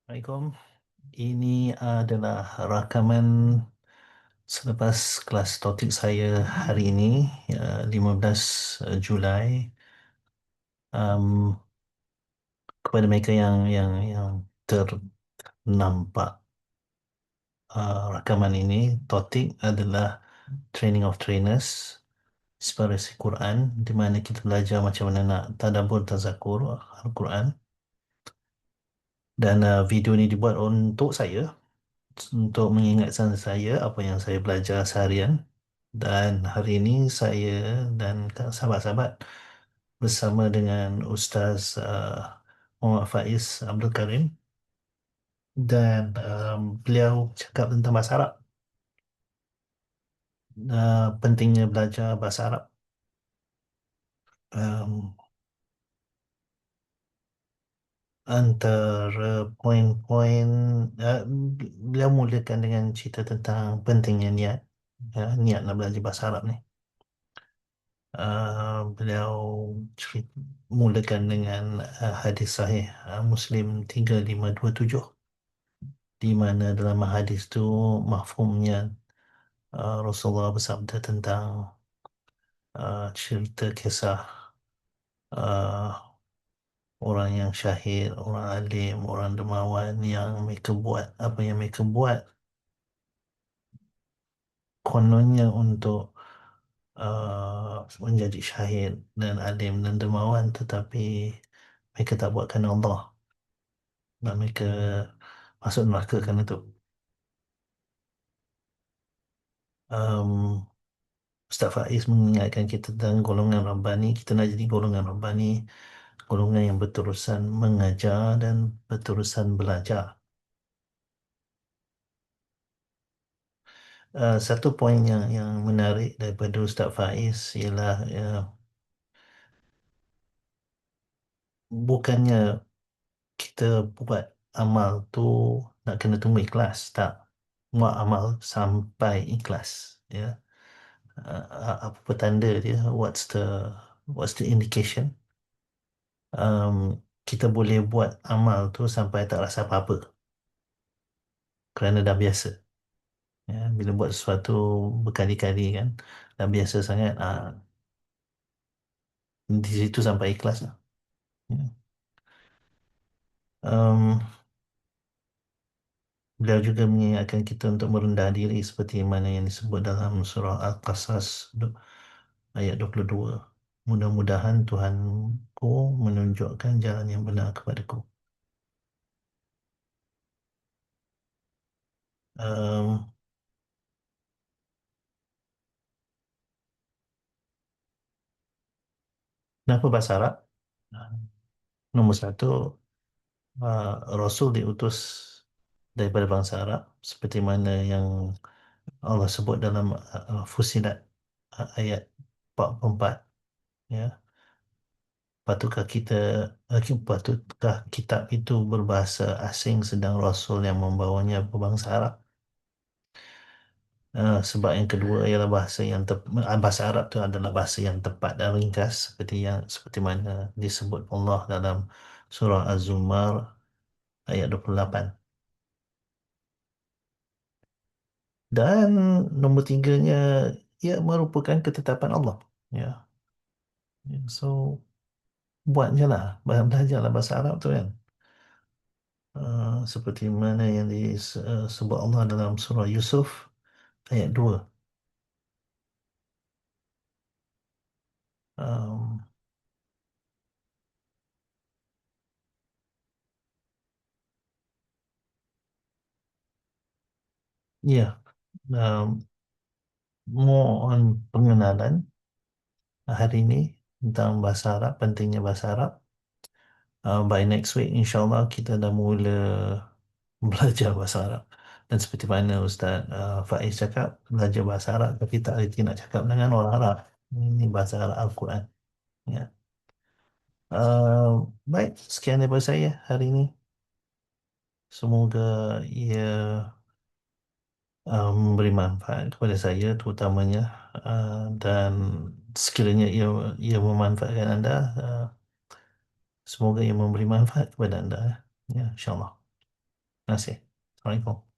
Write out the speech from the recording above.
Assalamualaikum. Ini adalah rakaman selepas kelas topik saya hari ini, 15 Julai. Um, kepada mereka yang ternampak rakaman ini, topik adalah Training of Trainers, Inspirasi Quran, di mana kita belajar macam mana nak tadabbur tazakur Al-Quran. Dan video ini dibuat untuk saya, untuk mengingatkan saya apa yang saya belajar seharian. Dan hari ini saya dan sahabat-sahabat bersama dengan Ustaz Muhammad Faiz Abdul Karim, dan beliau cakap tentang bahasa Arab, pentingnya belajar bahasa Arab. Um, Antara poin-poin, uh, beliau mulakan dengan cerita tentang pentingnya niat, niat nak belajar bahasa Arab ni. Beliau mulakan dengan hadis sahih Muslim 3527, di mana dalam hadis tu mafhumnya Rasulullah bersabda tentang cerita kisah uh, orang yang syahid, orang alim, orang dermawan yang mereka buat apa yang mereka buat kononnya untuk menjadi syahid dan alim dan dermawan, tetapi mereka tak buat kerana Allah dan mereka masuk neraka kerana itu. Um, Ustaz Faiz mengingatkan kita tentang golongan Rabbani. Kita nak jadi golongan Rabbani, golongan yang berterusan mengajar dan berterusan belajar. Satu poin yang menarik daripada Ustaz Faiz ialah bukannya kita buat amal tu nak kena tunggu ikhlas, tak. Buat amal sampai ikhlas, ya. Apa petanda dia? What's the indication? um, kita boleh buat amal tu sampai tak rasa apa-apa kerana dah biasa, ya. Bila buat sesuatu berkali-kali kan, dah biasa sangat, di situ sampai ikhlas lah, ya. Um, Beliau juga mengingatkan kita untuk merendah diri seperti mana yang disebut dalam surah Al-Qasas ayat 22. Mudah-mudahan Tuhanku menunjukkan jalan yang benar kepadaku. Um, Kenapa bahasa Arab? Nombor satu, Rasul diutus daripada bangsa Arab, seperti mana yang Allah sebut dalam Fussilat ayat 44, ya. Patutkah kitab itu berbahasa asing sedang Rasul yang membawanya berbangsa Arab? Sebab yang kedua ialah bahasa Arab tu adalah bahasa yang tepat dan ringkas, seperti mana disebut Allah dalam surah Az-Zumar ayat 28. Dan nombor tiganya, ia merupakan ketetapan Allah. Ya. Ya, so buat je lah, belajarlah bahasa Arab tu kan. Seperti mana yang disebut Allah dalam surah Yusuf ayat 2. Um, ya, um, more on pengenalan hari ini tentang bahasa Arab, pentingnya bahasa Arab. By next week, insyaAllah kita dah mula belajar bahasa Arab. Dan seperti mana Ustaz Faiz cakap, belajar bahasa Arab tapi tak reti nak cakap dengan orang Arab. Ini bahasa Arab Al-Quran. Ya. Baik, sekian daripada saya hari ini. Semoga ia memberi manfaat kepada saya terutamanya, dan sekiranya ia memanfaatkan anda, semoga ia memberi manfaat kepada anda, ya, insyaAllah. Terima kasih. Assalamualaikum.